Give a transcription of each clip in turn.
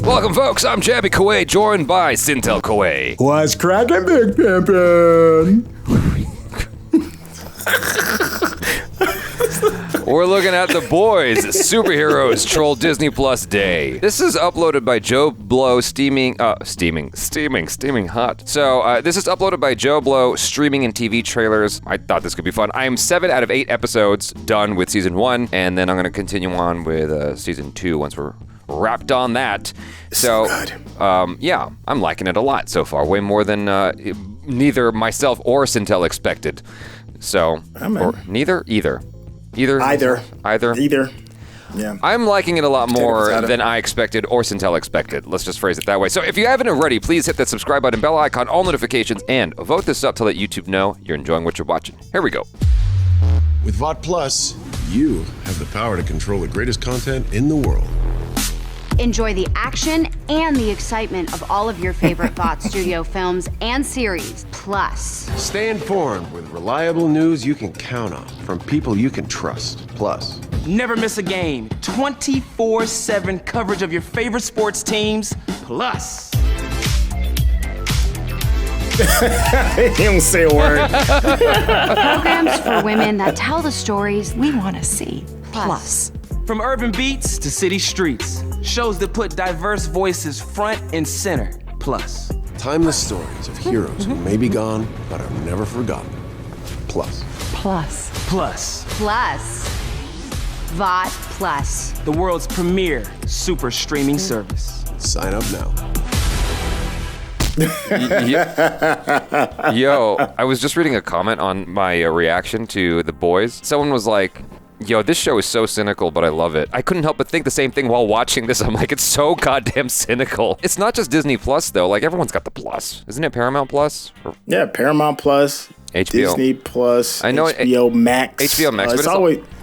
Welcome, folks. I'm JAby Koay, joined by SYNTELL Koay. What's cracking, Big Pimpin'? We're looking at The Boys, Superheroes Troll Disney Plus Day. This is uploaded by Joe Blow, steaming hot. So this is uploaded by Joe Blow, streaming and TV trailers. I thought this could be fun. I am 7 out of 8 episodes done with season 1, and then I'm going to continue on with season 2 once we're wrapped on that. So good. Yeah, I'm liking it a lot so far. Way more than neither myself or SYNTELL expected. So, or neither? Either. Yeah. I'm liking it a lot more than I expected or SYNTELL expected. Let's just phrase it that way. So if you haven't already, please hit that subscribe button, bell icon, all notifications, and vote this up to let YouTube know you're enjoying what you're watching. Here we go. With VOD Plus, you have the power to control the greatest content in the world. Enjoy the action and the excitement of all of your favorite VOD studio films and series. Plus, stay informed with reliable news you can count on from people you can trust. Plus, never miss a game. 24/7 coverage of your favorite sports teams. Plus, He don't say a word. programs for women that tell the stories we want to see. Plus, from urban beats to city streets, shows that put diverse voices front and center. Plus, timeless stories of heroes who may be gone but are never forgotten. Plus, VOD Plus, the world's premier super streaming service. sign up now. Yo, I was just reading a comment on my reaction to The Boys. Someone was like, yo, this show is so cynical, but I love it. I couldn't help but think the same thing while watching this. I'm like, it's so goddamn cynical. It's not just Disney Plus, though. Like, everyone's got the Plus. Isn't it Paramount Plus? Yeah, Paramount Plus, HBO. Disney Plus, I know HBO Max. HBO Max, but it's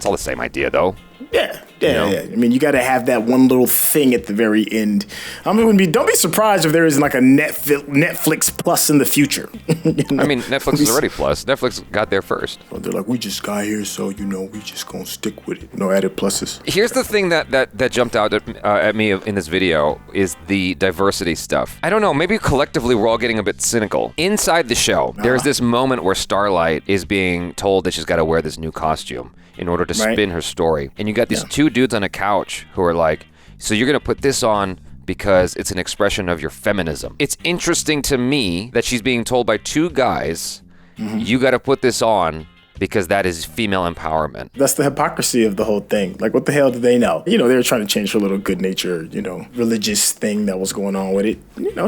all the same idea, though. Yeah. You know? I mean, you got to have that one little thing at the very end. Don't be surprised if there isn't like a Netflix Plus in the future. You know? I mean, Netflix is already Plus. Netflix got there first. Well, they're like, we just got here, so we just gonna stick with it. No added pluses. Here's the thing that jumped out at me in this video is the diversity stuff. I don't know, maybe collectively we're all getting a bit cynical. Inside the show, there's this moment where Starlight is being told that she's got to wear this new costume in order to spin her story. And you got these two dudes on a couch who are like, so you're going to put this on because it's an expression of your feminism. It's interesting to me that she's being told by two guys, you got to put this on because that is female empowerment. That's the hypocrisy of the whole thing. Like, what the hell do they know? They were trying to change her little good nature, religious thing that was going on with it.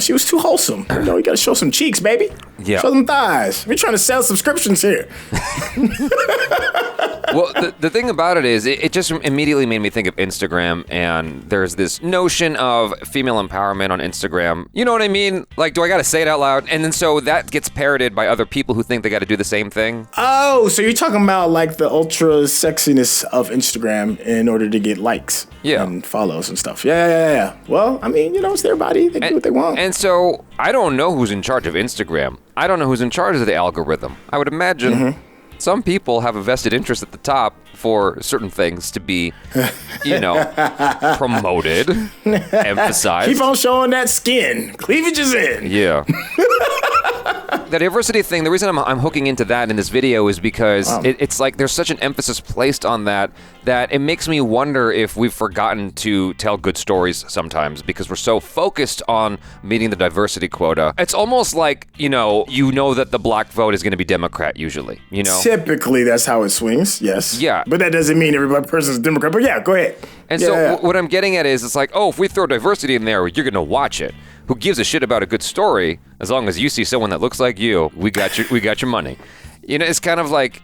She was too wholesome. You got to show some cheeks, baby. Yeah. Show some thighs. We're trying to sell subscriptions here. Well, the thing about it is, it just immediately made me think of Instagram, and there's this notion of female empowerment on Instagram. You know what I mean? Like, do I gotta say it out loud? And then so that gets parroted by other people who think they gotta do the same thing. Oh, so you're talking about like the ultra sexiness of Instagram in order to get likes and follows and stuff. Yeah. Well, I mean, it's their body. They can do what they want. And so I don't know who's in charge of Instagram. I don't know who's in charge of the algorithm. I would imagine some people have a vested interest at the top for certain things to be, promoted, emphasized. Keep on showing that skin. Cleavage is in. Yeah. The diversity thing, the reason I'm hooking into that in this video is because it's like there's such an emphasis placed on that it makes me wonder if we've forgotten to tell good stories sometimes because we're so focused on meeting the diversity quota. It's almost like, that the black vote is going to be Democrat usually, Typically, that's how it swings, yes. Yeah. But that doesn't mean every person's a Democrat. But yeah, go ahead. And so what I'm getting at is it's like, if we throw diversity in there, you're going to watch it. Who gives a shit about a good story as long as you see someone that looks like you? We got your money. It's kind of like,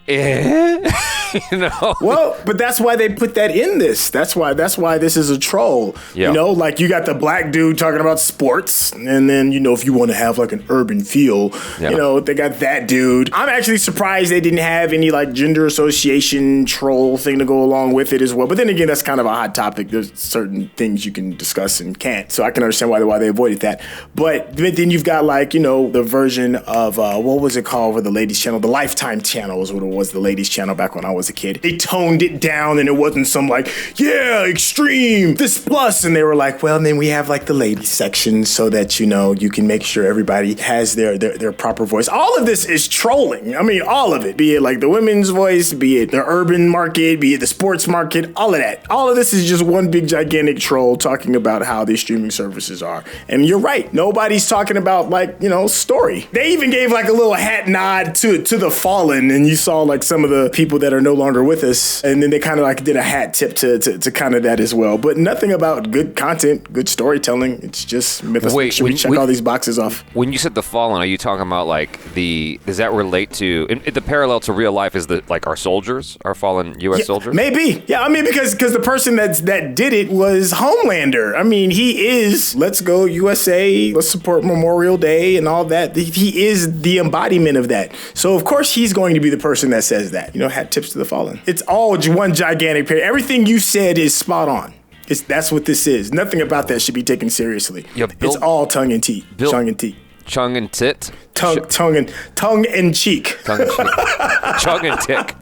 Well, but that's why they put that in this. That's why this is a troll. Yeah. Like you got the black dude talking about sports, and then if you want to have like an urban feel, they got that dude. I'm actually surprised they didn't have any like gender association troll thing to go along with it as well. But then again, that's kind of a hot topic. There's certain things you can discuss and can't, so I can understand why they avoided that. But then you've got like the version of what was it called for the ladies channel, the Life Lifetime channel was what it was, the ladies channel back when I was a kid. They toned it down and it wasn't some like, yeah, extreme, this plus. And they were like, well, and then we have like the ladies section so that, you know, you can make sure everybody has their proper voice. All of this is trolling. I mean, all of it, be it like the women's voice, be it the urban market, be it the sports market, all of that. All of this is just one big gigantic troll talking about how these streaming services are. And you're right. Nobody's talking about like, you know, story. They even gave like a little hat nod to the Fallen, and you saw like some of the people that are no longer with us, and then they kind of like did a hat tip to kind of that as well. But nothing about good content, good storytelling. It's just make sure we check all these boxes off. When you said the Fallen, are you talking about like does that relate to the parallel to real life? Is that like our soldiers, our fallen U.S. soldiers? Maybe. Yeah, I mean, because the person that did it was Homelander. I mean, he is, let's go USA, let's support Memorial Day and all that. He is the embodiment of that. So, of course, he's going to be the person that says that. You know, hat tips to the Fallen. It's all one gigantic pair. Everything you said is spot on. That's what this is. Nothing about that should be taken seriously. Yeah, it's all tongue and teeth. Tongue and teeth. Chung and tit? Tongue and cheek. Tongue and cheek. Chung and tick.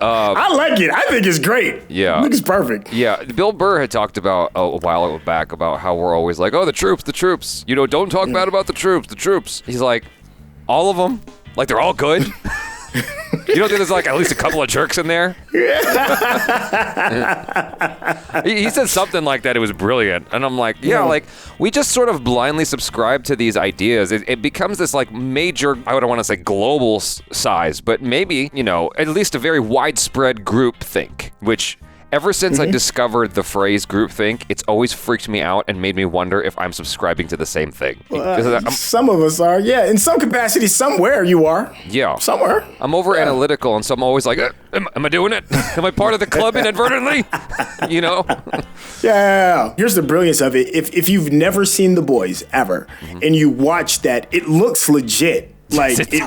I like it. I think it's great. Yeah. I think it's perfect. Yeah. Bill Burr had talked about a while back about how we're always like, oh, the troops. You know, don't talk bad about the troops. He's like, all of them? Like, they're all good? You don't think there's like at least a couple of jerks in there? He said something like that. It was brilliant. And I'm like, yeah, like we just sort of blindly subscribe to these ideas. It becomes this like major, I don't want to say global size, but maybe, you know, at least a very widespread group think, which ever since I discovered the phrase groupthink, it's always freaked me out and made me wonder if I'm subscribing to the same thing. Some of us are, yeah. In some capacity, somewhere you are. Yeah. Somewhere. I'm over analytical, and so I'm always like, am I doing it? Am I part of the club inadvertently? You know? Yeah. Here's the brilliance of it. If you've never seen The Boys, ever, and you watch that, it looks legit. Like it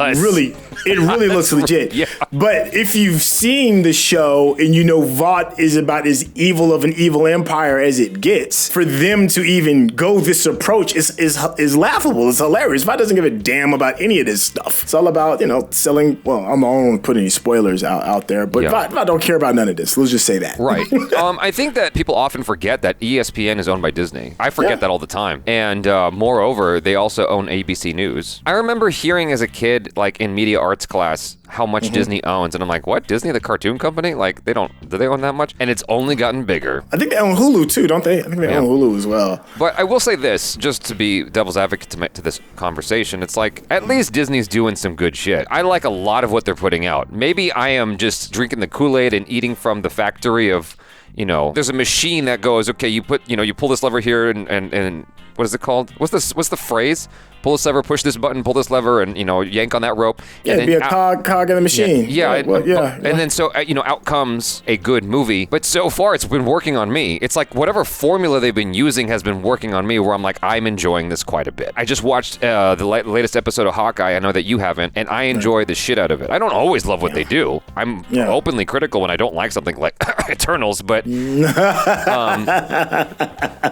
really looks legit. Yeah. But if you've seen the show and you know Vought is about as evil of an evil empire as it gets, for them to even go this approach is laughable. It's hilarious. Vought doesn't give a damn about any of this stuff. It's all about, you know, selling. Well, I don't want to put any spoilers out there, but Vought don't care about none of this. Let's just say that. Right. I think that people often forget that ESPN is owned by Disney. I forget that all the time. And moreover, they also own ABC News. I remember hearing as a kid, like in media arts class, how much Disney owns, and I'm like, what? Disney, the cartoon company? Like, do they own that much? And it's only gotten bigger. I think they own Hulu too, don't they? I think they own Hulu as well. But I will say this, just to be devil's advocate to this conversation, it's like, at least Disney's doing some good shit. I like a lot of what they're putting out. Maybe I am just drinking the Kool-Aid and eating from the factory of, you know, there's a machine that goes, okay, you pull this lever here and what is it called? What's the phrase? Pull this lever, push this button, pull this lever, and, you know, yank on that rope. Yeah, it'd be a cog in the machine. And then so, you know, out comes a good movie. But so far, it's been working on me. It's like whatever formula they've been using has been working on me, where I'm like, I'm enjoying this quite a bit. I just watched the latest episode of Hawkeye. I know that you haven't, and I enjoy the shit out of it. I don't always love what they do. I'm openly critical when I don't like something like Eternals, but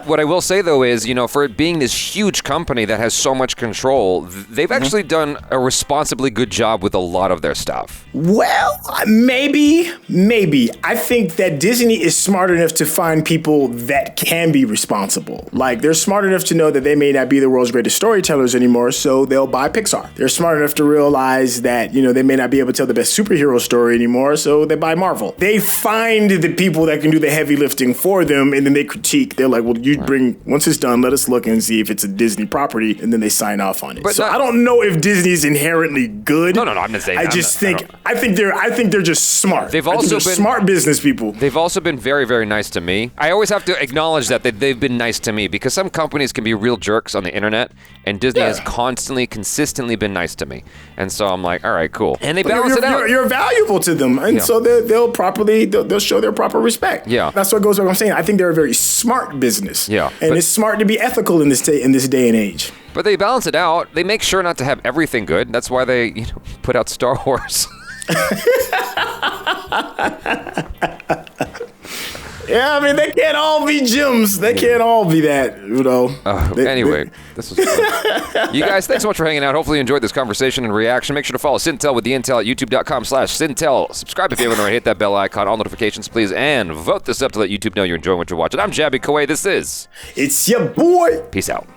what I will say, though, is, you know, for it being this huge company that has so much control, they've actually done a responsibly good job with a lot of their stuff. Well, maybe. I think that Disney is smart enough to find people that can be responsible. Like, they're smart enough to know that they may not be the world's greatest storytellers anymore, so they'll buy Pixar. They're smart enough to realize that, you know, they may not be able to tell the best superhero story anymore, so they buy Marvel. They find the people that can do the heavy lifting for them, and then they critique. They're like, well, once it's done, let us look and see if it's a Disney property, and then they sign off on it. But I don't know if Disney's inherently good. No, I'm not saying that. I think they're just smart. They've also been smart business people. They've also been very, very nice to me. I always have to acknowledge that they've been nice to me, because some companies can be real jerks on the internet, and Disney has consistently been nice to me. And so I'm like, all right, cool. And they balance it out. You're valuable to them, and so they'll show their proper respect. Yeah, that's what goes with what I'm saying. I think they're a very smart business. Yeah, and it's smart to be ethical in this day and age. But they balance it out. They make sure not to have everything good. That's why they, you know, put out Star Wars. Yeah, I mean, they can't all be gems. They can't all be that, you know. Anyway, this was fun. You guys, thanks so much for hanging out. Hopefully you enjoyed this conversation and reaction. Make sure to follow SYNTELL with the Intel at youtube.com/SYNTELL. Subscribe if you haven't already. Hit that bell icon, all notifications, please, and vote this up to let YouTube know you're enjoying what you're watching. I'm JAby Koay. This is... It's your boy. Peace out.